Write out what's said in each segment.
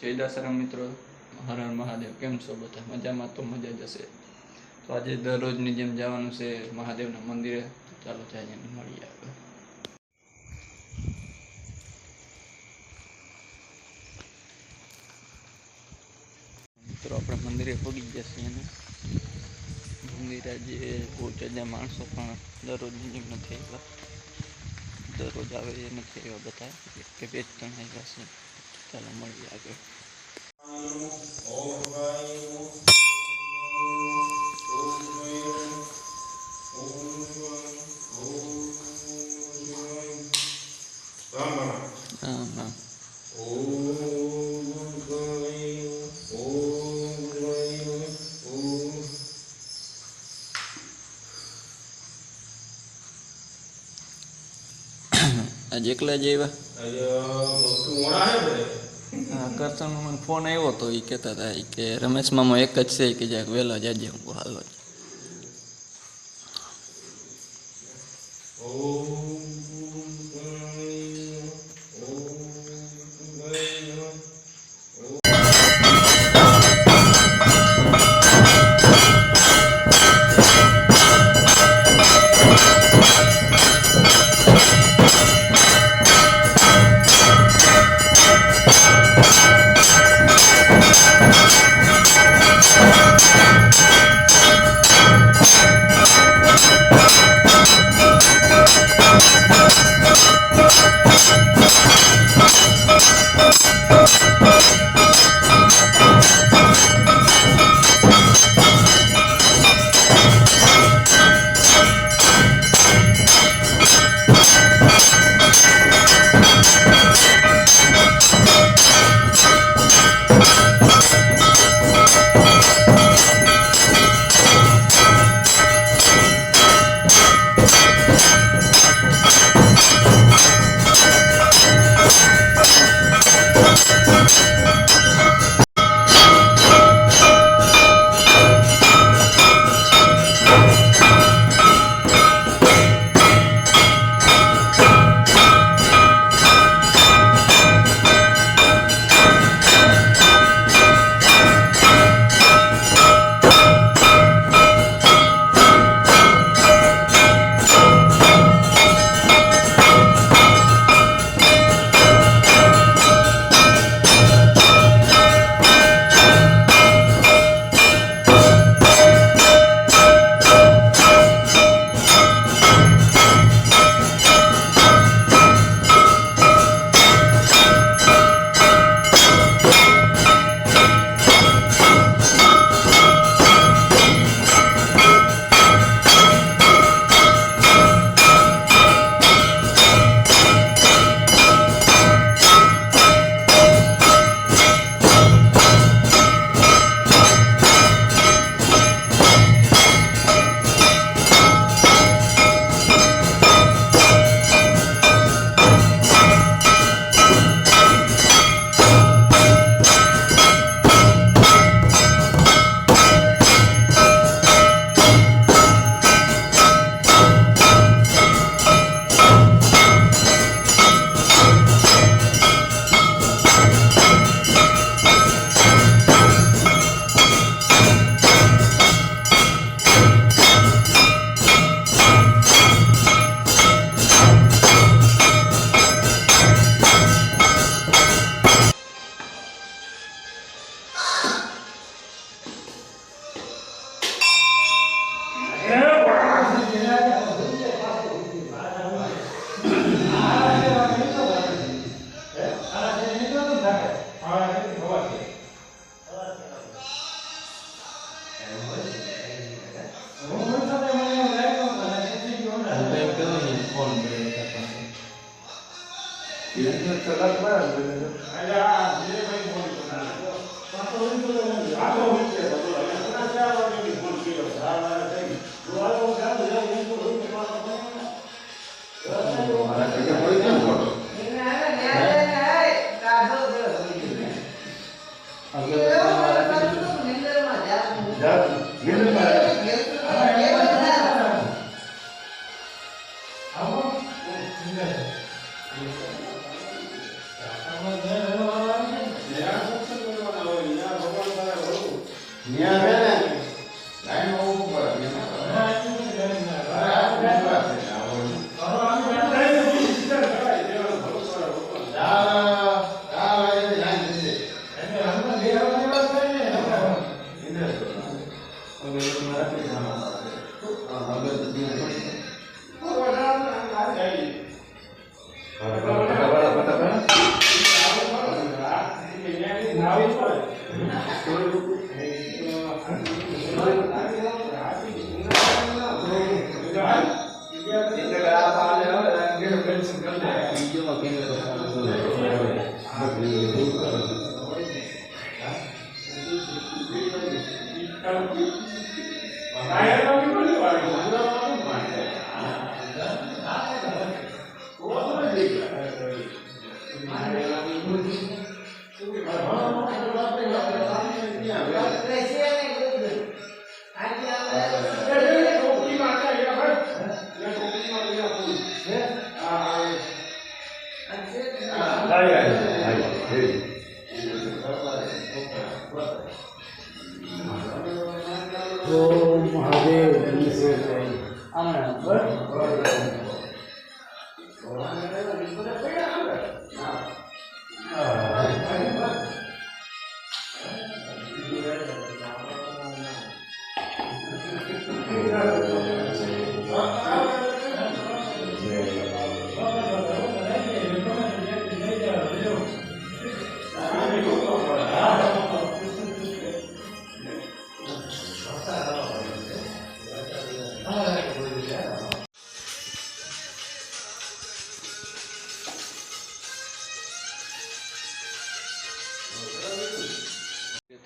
જય દાસારામ મિત્રો, હર હર મહાદેવ. કેમ છો બધા? મજામાં? તો મજા જ હશે. તો આજે દરરોજની જેમ જવાનું છે મહાદેવના મંદિરે. ચાલો જઈએ, મળીએ આગળ. મિત્રો આપણે મંદિરે પહોંચી ગયા છીએ અને મંદિરે આજે બહુ જાજા માણસો પણ દરરોજની જેમ નથી આવ્યા. દરરોજ આવે એ નથી આવ્યા બધા, કે 2-3 આવ્યા છે. ચાલો મળીએ આગળ. આજે એકલા જ આવ્યા. હા, કરશનનો મને ફોન આવ્યો હતો. એ કહેતા હતા કે રમેશ મામા એક જ છે કે જ્યાં વહેલા જાજે. હું હાલો જ.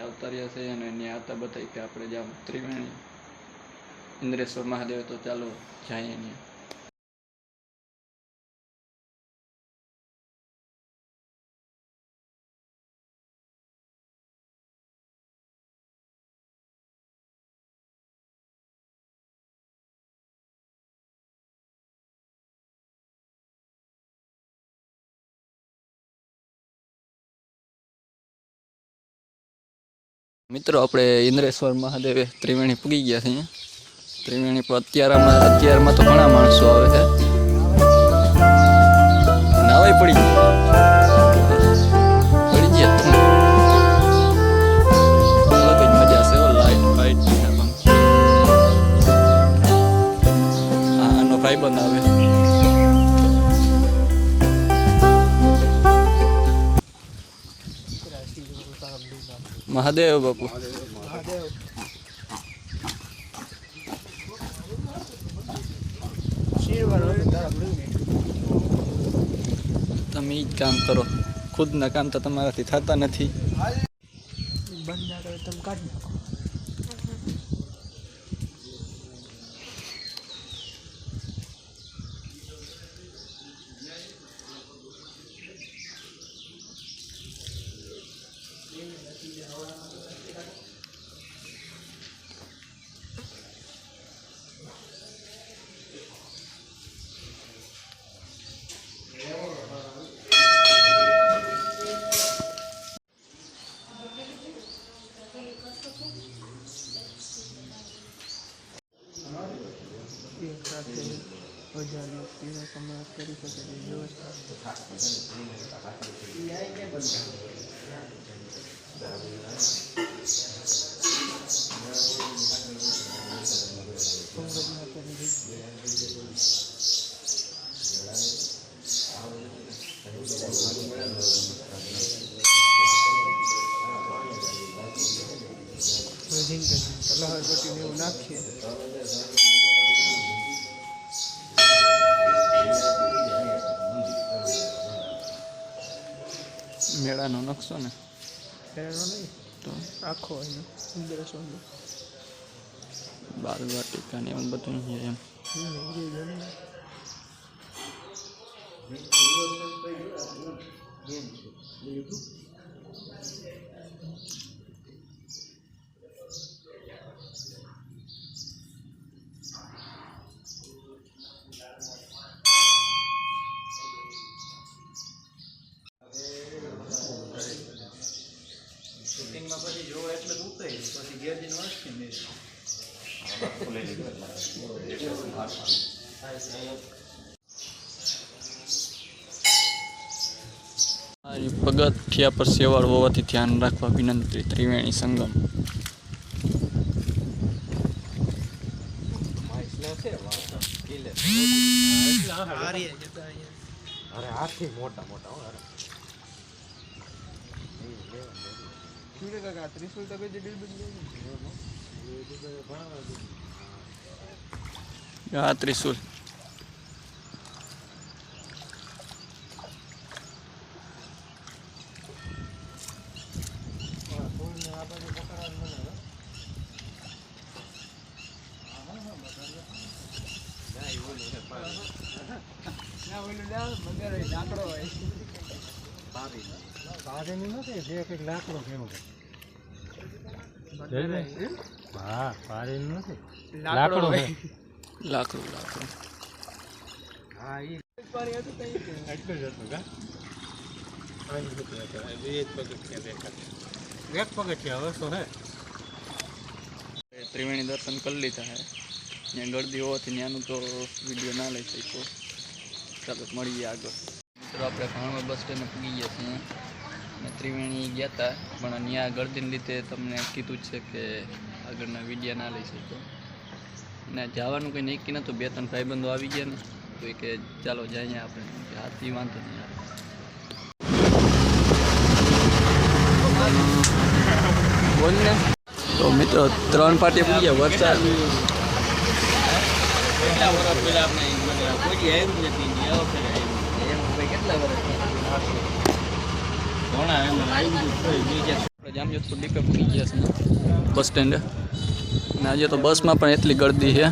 આવતા રહ્યા છે અને ત્યાં આવતા બતાવી કે આપણે જાવ ત્રિવેણી ઇન્દ્રેશ્વર મહાદેવ, તો ચાલો જઈએ ત્યાં. મિત્રો આપણે ઇન્દ્રેશ્વર મહાદેવે ત્રિવેણી પૂગી ગયા છે. અહીંયા ત્રિવેણી પર અત્યારમાં તો ઘણા માણસો આવે છે. નાવાય પડી ગયા તું. અલગ જ મજા છે. લાઈટ ફાઈટ આનો ભાઈબંધ આવે. મહાદેવ બાપુ. તમે જ કામ કરો, ખુદના કામ તો તમારાથી થતા નથી. બંધ ના કરે તમે કાઢી નાખો. એક સાથે 1000 વ્યક્તિનો સમાવેશ કરી શકે તેવી વ્યવસ્થા. લહરપટ્ટીને એવું નાખીએ. મેળાનો નકશો ને મેળાનો નહીં તો આખો અહીંયા ઇન્દ્રેશ્વરનો બાલવાટિકા ને એવું બધું એમ. સેટિંગમાં પછી જો એટલે જ ઉતરે પછી ગેરજીન વાંચશે ને પગથિયા પર સેવાળ હોવાથી ધ્યાન રાખવા વિનંતી. ત્રિવેણી સંગમ. અરે હાથી મોટા મોટા ત્રિશુલ તો કઈ ડીલ આ ત્રિશુલ. લાકડો કેવું હા પારી નથી લાકડો લાકડું લાકડું. હા એ એટલું જ હતું કા એક પગથિયા હવે તો હે ત્રિવેણી દર્શન કરી લીધા હે. ત્યાં ગળદી હોવાથી ત્યાંનું તો વિડીયો ના લઈ શક્યો. ચાલો મળીએ આગળ. મિત્રો આપણે ભાણવા બસ સ્ટેન્ડે પૂગી ગયા છીએ અને ત્રિવેણી ગયા હતા પણ ત્યાં ગળદીને લીધે તમને કીધું જ છે કે આગળના વિડીયો ના લઈ શક્યો. અને જવાનું કંઈ નક્કી નહોતું. 2-3 ભાઈબંધો આવી ગયા ને તો એ કે ચાલો જઈએ આપણે. હાથી વાંધો નહીં આવે. બોલ ને. તો મિત્રો 3 પાટી પૂરી ગયા. વરસાદ કેટલા વર્ષ પહેલા આપણે કોઈ આવ્યું નથી. કેટલા વર્ષ આપણે જામજોધપુર ડીપે પૂરી ગયા છે બસ સ્ટેન્ડે. અને આજે તો બસમાં પણ એટલી ગળદી છે.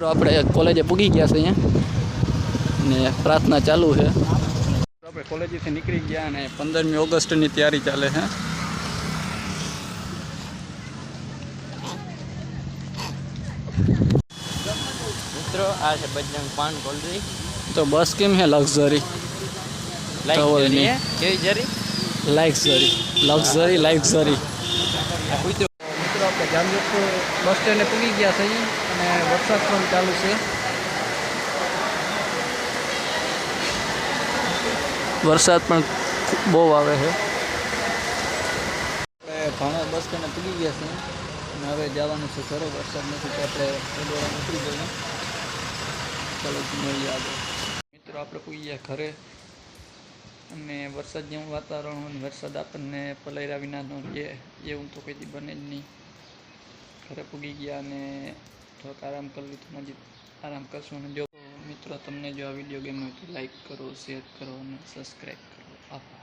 આપણે કોલેજે પૂગી ગયા છે અહીંયા ને પ્રાર્થના ચાલુ છે. આપણે કોલેજેથી નીકળી ગયા અને 15મી ઓગસ્ટની તૈયારી ચાલે છે. મિત્રો આ છે બજરંગ પાન કોલ્ડ્રી. તો બસ કેમ છે લક્ઝરી? કેવી જરી લક્ઝરી. મિત્રો આપણે જામજોધપુર બસ સ્ટેન્ડે પૂગી ગયા છે અને વરસાદ પણ ચાલુ છે. વરસાદ પણ બહુ આવે છે. આપણે ભાણા બસ સ્ટેન્ડે પૂગી ગયા છે અને હવે જવાનું છે ઘરે. વરસાદ નથી તો આપણે થોડી નીકળી જઈએ. ચાલો મળીએ આગળ. મિત્રો આપણે પૂગી ગયા ઘરે અને વરસાદ જેવું વાતાવરણ હોય વરસાદ આપણને પલળ્યા વિના નો એવું તો કોઈ દી બને જ નહીં. ઘરે પૂગી ગયા અને થોડોક આરામ કરી લીધો. હજી આરામ કરશું. અને જો મિત્રો તમને જો આ વિડીયો ગમ્યો હોય તો લાઈક કરો, શેર કરો અને સબસ્ક્રાઈબ કરો. આભાર.